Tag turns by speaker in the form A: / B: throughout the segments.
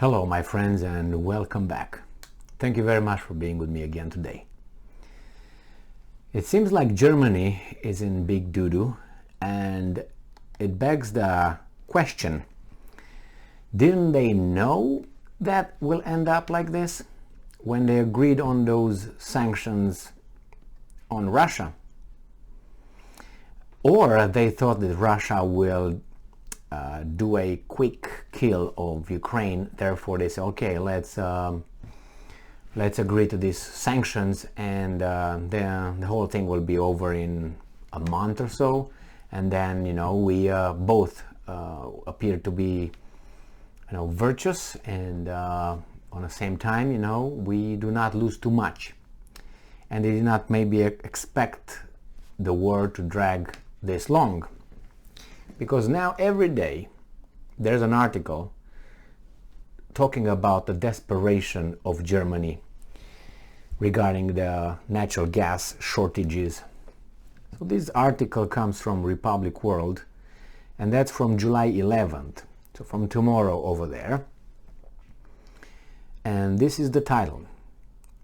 A: Hello my friends and welcome back. Thank you very much for being with me again today. It seems like Germany is in big doo-doo, and it begs the question, didn't they know that will end up like this when they agreed on those sanctions on Russia? Or they thought that Russia will do a quick kill of Ukraine, therefore they say, okay, let's agree to these sanctions, and the whole thing will be over in a month or so, and then we both appear to be virtuous, and on the same time we do not lose too much, and they did not maybe expect the war to drag this long. Because now every day there's an article talking about the desperation of Germany regarding the natural gas shortages. So this article comes from Republic World, and that's from July 11th, so from tomorrow over there. And this is the title: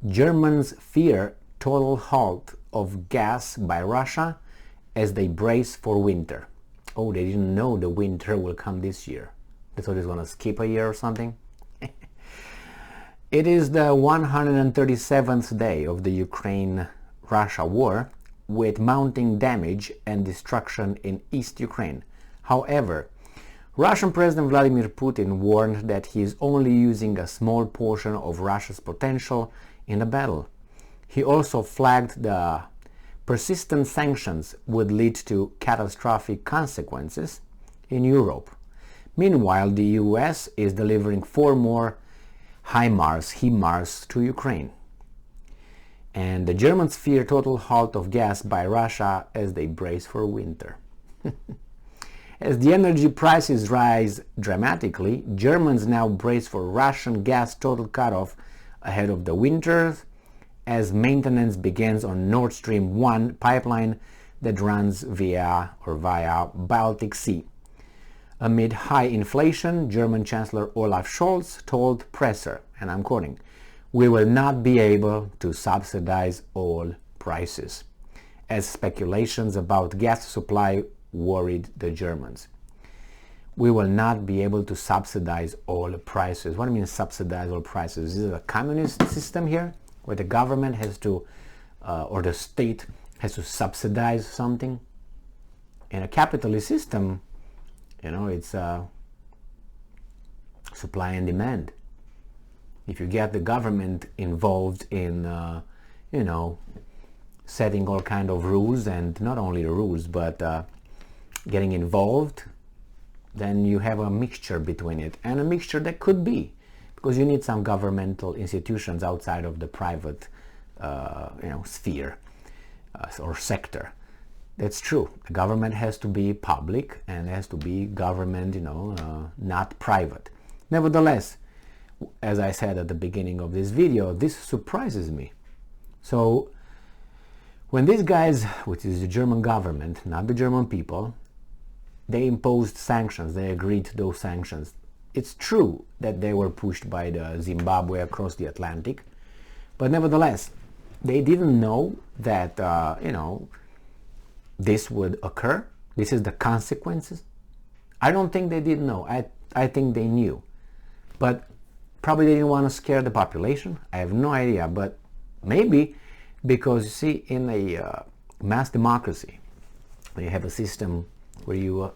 A: Germans fear total halt of gas by Russia as they brace for winter. Oh, they didn't know the winter will come this year. They thought it's going to skip a year or something. It is the 137th day of the Ukraine-Russia war, with mounting damage and destruction in East Ukraine. However, Russian President Vladimir Putin warned that he is only using a small portion of Russia's potential in the battle. He also flagged the persistent sanctions would lead to catastrophic consequences in Europe. Meanwhile, the US is delivering 4 more HIMARS to Ukraine. And the Germans fear total halt of gas by Russia as they brace for winter. As the energy prices rise dramatically, Germans now brace for Russian gas total cutoff ahead of the winter, as maintenance begins on Nord Stream 1 pipeline that runs via Baltic Sea. Amid high inflation, German Chancellor Olaf Scholz told Presser, and I'm quoting, "We will not be able to subsidize all prices," as speculations about gas supply worried the Germans. We will not be able to subsidize all prices. What do you mean subsidize all prices? Is it a communist system here, where the government has to, or the state has to subsidize something? In a capitalist system, it's supply and demand. If you get the government involved in, setting all kind of rules, and not only the rules, but getting involved, then you have a mixture between it, and a mixture that could be, because you need some governmental institutions outside of the private sphere or sector. That's true. The government has to be public, and has to be government, not private. Nevertheless, as I said at the beginning of this video, this surprises me. So when these guys, which is the German government, not the German people, they imposed sanctions, they agreed to those sanctions. It's true that they were pushed by the Zimbabwe across the Atlantic, but nevertheless, they didn't know that, this would occur. This is the consequences. I don't think they didn't know. I think they knew. But probably they didn't want to scare the population. I have no idea, but maybe because, you see, in a mass democracy, when you have a system where you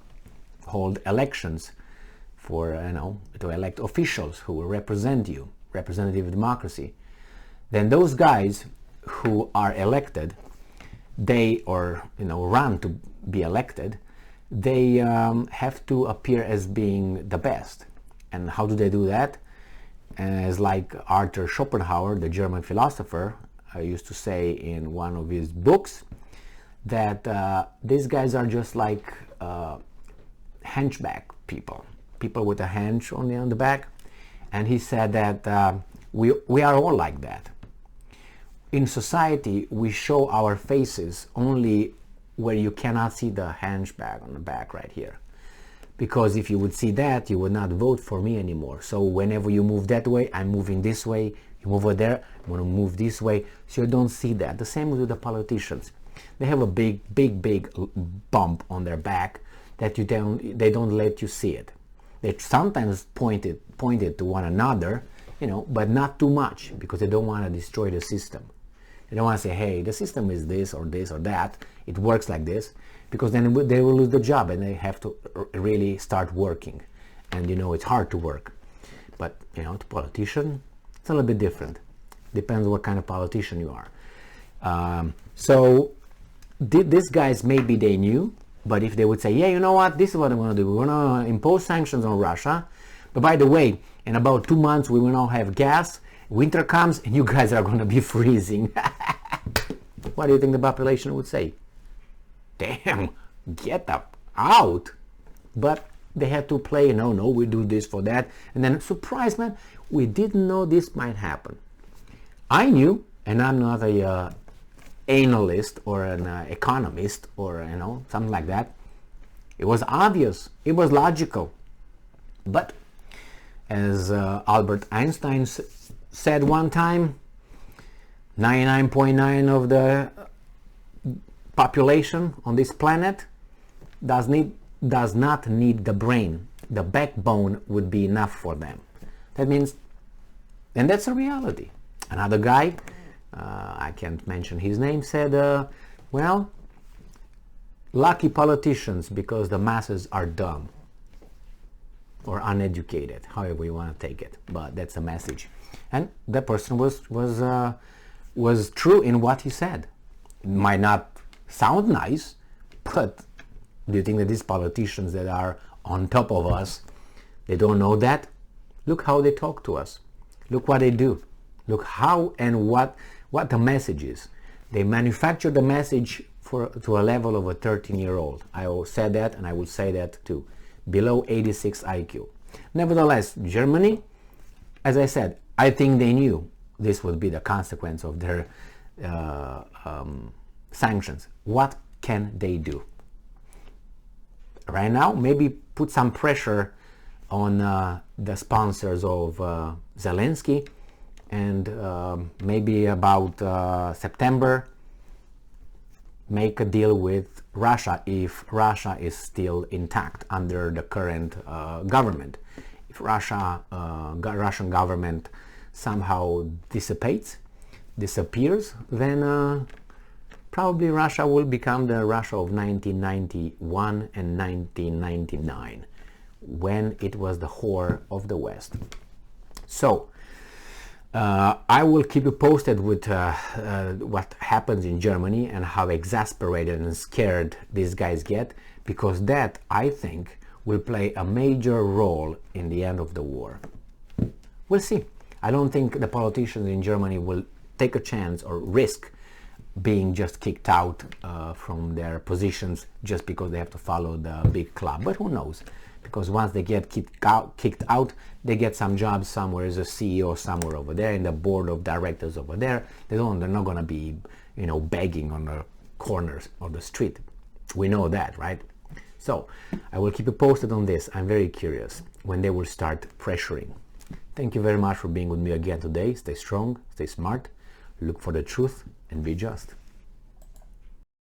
A: hold elections for, to elect officials who will represent you, representative democracy, then those guys who are elected, run to be elected, they have to appear as being the best. And how do they do that? As like Arthur Schopenhauer, the German philosopher, used to say in one of his books, that these guys are just like henchback people with a hench on the back. And he said that we are all like that. In society, we show our faces only where you cannot see the henchback on the back right here. because if you would see that, you would not vote for me anymore. So whenever you move that way, I'm moving this way. You move over there, I'm going to move this way. So you don't see that. The same with the politicians. They have a big bump on their back that they don't let you see it. They sometimes point it to one another, but not too much, because they don't want to destroy the system. They don't want to say, hey, the system is this or that. It works like this, because then they will lose the job and they have to really start working. And it's hard to work. But to politician, it's a little bit different. Depends what kind of politician you are. So these guys, maybe they knew, but if they would say, yeah, you know what, this is what I'm going to do. We're going to impose sanctions on Russia. But by the way, in about 2 months, we will now have gas. Winter comes and you guys are going to be freezing. What do you think the population would say? Damn, get up, out. But they had to play, no, we do this for that. And then, surprise, man, we didn't know this might happen. I knew, and I'm not a analyst or an economist or something like that. It was obvious, it was logical. But as Albert Einstein said one time, 99.9% of the population on this planet does not need the brain. The backbone would be enough for them. That means, and that's a reality. Another guy, I can't mention his name, said, well, lucky politicians because the masses are dumb or uneducated, however you want to take it, but that's a message. And that person was true in what he said. It might not sound nice, but do you think that these politicians that are on top of us, they don't know that? Look how they talk to us. Look what they do. Look how and what the message is. They manufacture the message to a level of a 13-year-old. I said that, and I will say that too. Below 86 IQ. Nevertheless, Germany, as I said, I think they knew this would be the consequence of their sanctions. What can they do? Right now, maybe put some pressure on the sponsors of Zelensky, and maybe about September make a deal with Russia if Russia is still intact under the current government. If Russian government somehow disappears, then probably Russia will become the Russia of 1991 and 1999, when it was the whore of the West. So I will keep you posted with what happens in Germany and how exasperated and scared these guys get, because that, I think, will play a major role in the end of the war. We'll see. I don't think the politicians in Germany will take a chance or risk being just kicked out from their positions just because they have to follow the big club. But who knows? Because once they get kicked out, they get some jobs somewhere as a CEO somewhere over there, in the board of directors over there. They're not going to be, begging on the corners of the street. We know that, right? So I will keep you posted on this. I'm very curious when they will start pressuring. Thank you very much for being with me again today. Stay strong, stay smart, look for the truth, and be just.